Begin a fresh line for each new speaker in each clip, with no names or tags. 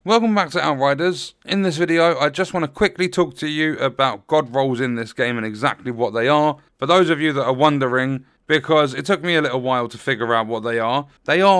Welcome back to Outriders. In this video, I just want to quickly talk to you about god rolls in this game and exactly what they are. For those of you that are wondering, because it took me a little while to figure out what they are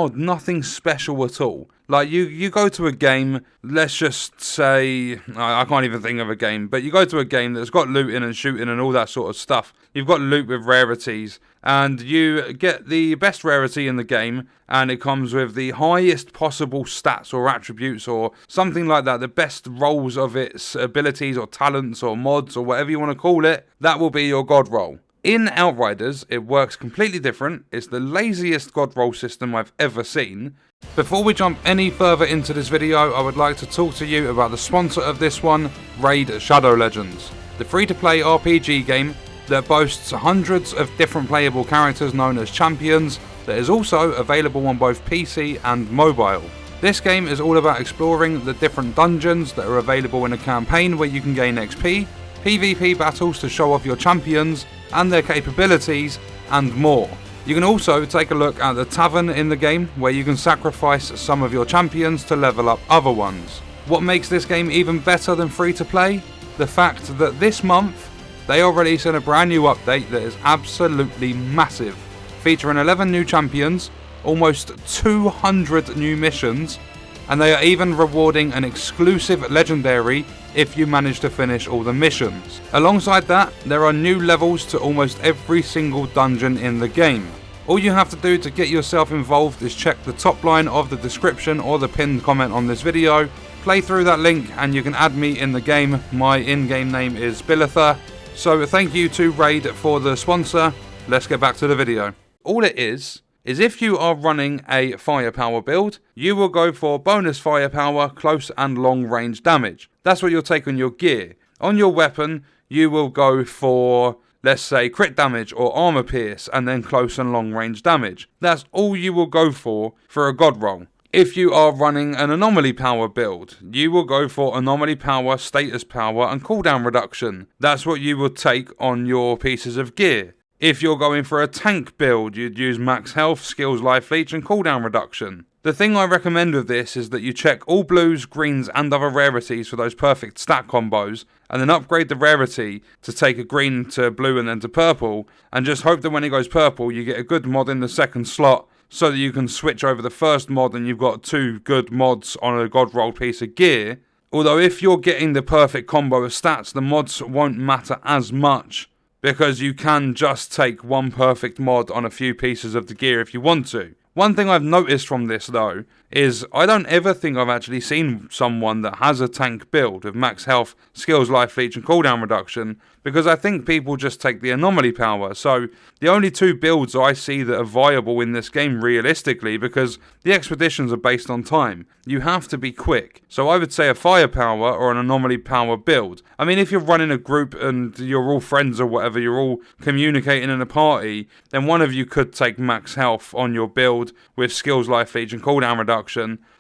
nothing special at all. Like, you go to a game, let's just say, I can't even think of a game, but you go to a game that's got looting and shooting and all that sort of stuff. You've got loot with rarities, and you get the best rarity in the game, and it comes with the highest possible stats or attributes or something like that, the best rolls of its abilities or talents or mods or whatever you want to call it. That will be your god roll. In Outriders, it works completely different. It's the laziest god roll system I've ever seen. Before we jump any further into this video, I would like to talk to you about the sponsor of this one, Raid Shadow Legends, the free-to-play RPG game that boasts hundreds of different playable characters known as champions, that is also available on both PC and mobile. This game is all about exploring the different dungeons that are available in a campaign where you can gain XP, PvP battles to show off your champions and their capabilities, and more. You can also take a look at the tavern in the game, where you can sacrifice some of your champions to level up other ones. What makes this game even better than free to play? The fact that this month they are releasing a brand new update that is absolutely massive, featuring 11 new champions, almost 200 new missions, and they are even rewarding an exclusive legendary if you manage to finish all the missions. Alongside that, there are new levels to almost every single dungeon in the game. All you have to do to get yourself involved is check the top line of the description or the pinned comment on this video, play through that link and you can add me in the game. My in-game name is xBillTheGamer. So thank you to Raid for the sponsor. Let's get back to the video. All it is if you are running a firepower build, you will go for bonus firepower, close and long range damage. That's what you'll take on your gear. On your weapon, you will go for, let's say, crit damage or armor pierce, and then close and long range damage. That's all you will go for a god roll. If you are running an anomaly power build, you will go for anomaly power, status power, and cooldown reduction. That's what you will take on your pieces of gear. If you're going for a tank build, you'd use max health, skills, life leech, and cooldown reduction. The thing I recommend with this is that you check all blues, greens, and other rarities for those perfect stat combos, and then upgrade the rarity to take a green to blue and then to purple, and just hope that when it goes purple, you get a good mod in the second slot, so that you can switch over the first mod and you've got two good mods on a god roll piece of gear. Although if you're getting the perfect combo of stats, the mods won't matter as much, because you can just take one perfect mod on a few pieces of the gear if you want to. One thing I've noticed from this though, is I don't ever think I've actually seen someone that has a tank build with max health, skills, life leech and cooldown reduction, because I think people just take the anomaly power. So the only two builds I see that are viable in this game realistically, because the expeditions are based on time, you have to be quick. So I would say a firepower or an anomaly power build. I mean, if you're running a group and you're all friends or whatever, you're all communicating in a party, then one of you could take max health on your build with skills, life leech and cooldown reduction,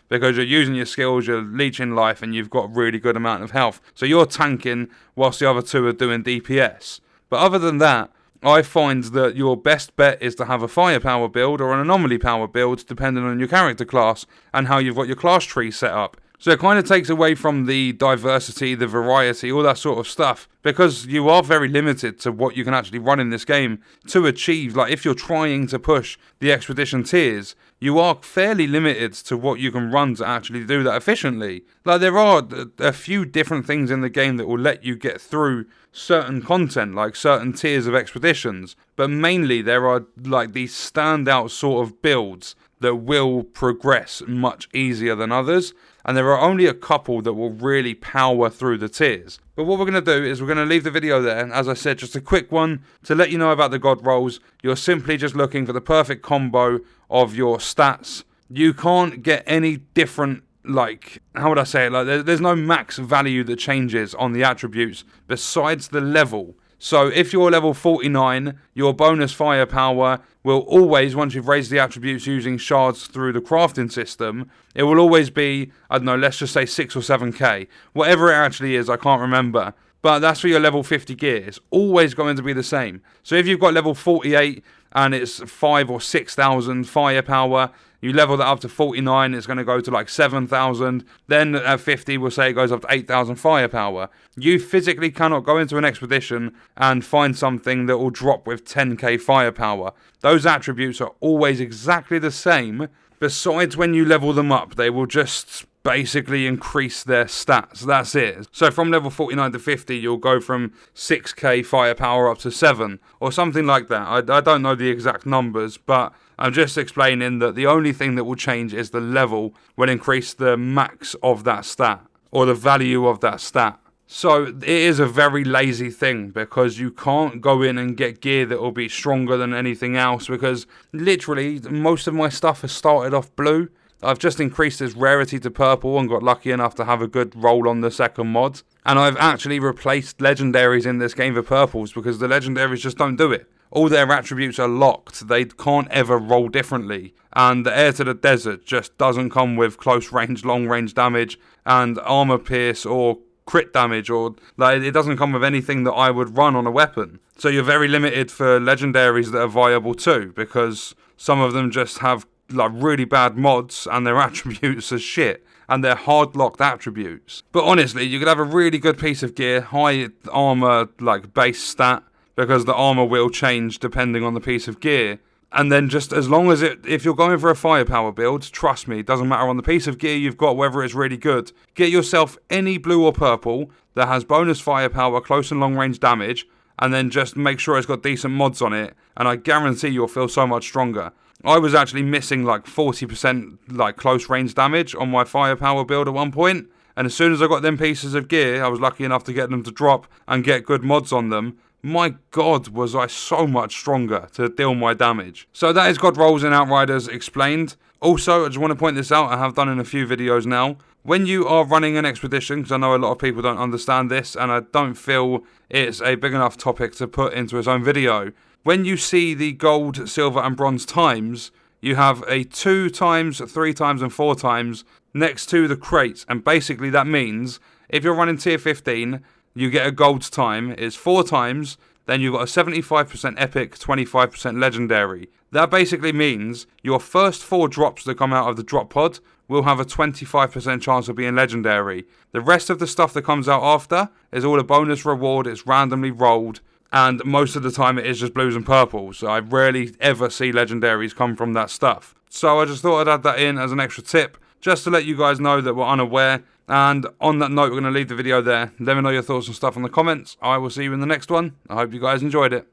because you're using your skills, you're leeching life, and you've got a really good amount of health. So you're tanking whilst the other two are doing DPS. But other than that, I find that your best bet is to have a firepower build or an anomaly power build, depending on your character class and how you've got your class tree set up. So it kind of takes away from the diversity, the variety, all that sort of stuff, because you are very limited to what you can actually run in this game to achieve. Like, if you're trying to push the expedition tiers, you are fairly limited to what you can run to actually do that efficiently. Like, there are a few different things in the game that will let you get through certain content, like certain tiers of expeditions, but mainly there are like these standout sort of builds that will progress much easier than others, and there are only a couple that will really power through the tiers. But what we're going to do is we're going to leave the video there. As I said, just a quick one to let you know about the god rolls. You're simply just looking for the perfect combo of your stats. You can't get any different, like, how would I say it, like there's no max value that changes on the attributes besides the level. So if you're level 49, your bonus firepower will always, once you've raised the attributes using shards through the crafting system, it will always be, I don't know, let's just say 6 or 7k. Whatever it actually is, I can't remember. But that's for your level 50 gear. It's always going to be the same. So if you've got level 48 and it's 5 or 6,000 firepower, You level that up to 49, it's going to go to like 7,000. Then at 50, we'll say it goes up to 8,000 firepower. You physically cannot go into an expedition and find something that will drop with 10k firepower. Those attributes are always exactly the same. Besides, when you level them up, they will just basically increase their stats. That's it. So from level 49 to 50, you'll go from 6k firepower up to 7, or something like that. I don't know the exact numbers, but I'm just explaining that the only thing that will change is the level will increase the max of that stat, or the value of that stat. So it is a very lazy thing, because you can't go in and get gear that will be stronger than anything else, because literally most of my stuff has started off blue. I've just increased its rarity to purple and got lucky enough to have a good roll on the second mod. And I've actually replaced legendaries in this game for purples, because the legendaries just don't do it. All their attributes are locked. They can't ever roll differently. And the Heir to the Desert just doesn't come with close range, long range damage, and armor pierce, or crit damage, or like it doesn't come with anything that I would run on a weapon. So you're very limited for legendaries that are viable too, because some of them just have like really bad mods and their attributes are shit, and they're hard locked attributes. But honestly, you could have a really good piece of gear, high armor like base stat, because the armor will change depending on the piece of gear. And then just as long as if you're going for a firepower build, trust me, it doesn't matter on the piece of gear you've got, whether it's really good. Get yourself any blue or purple that has bonus firepower, close and long range damage, and then just make sure it's got decent mods on it, and I guarantee you'll feel so much stronger. I was actually missing like 40% like close range damage on my firepower build at one point, and as soon as I got them pieces of gear, I was lucky enough to get them to drop and get good mods on them. My god, was I so much stronger to deal my damage. So that is God Rolls in Outriders explained. Also, I just want to point this out, I have done in a few videos now. When you are running an expedition, because I know a lot of people don't understand this, and I don't feel it's a big enough topic to put into its own video. When you see the gold, silver and bronze times, you have a 2 times, 3 times and 4 times next to the crates. And basically that means if you're running tier 15, you get a gold time. It's 4 times, then you've got a 75% epic, 25% legendary. That basically means your first 4 drops that come out of the drop pod will have a 25% chance of being legendary. The rest of the stuff that comes out after is all a bonus reward, it's randomly rolled, and most of the time it is just blues and purples. So I rarely ever see legendaries come from that stuff. So I just thought I'd add that in as an extra tip, just to let you guys know that we're unaware. And on that note, we're going to leave the video there. Let me know your thoughts and stuff in the comments. I will see you in the next one. I hope you guys enjoyed it.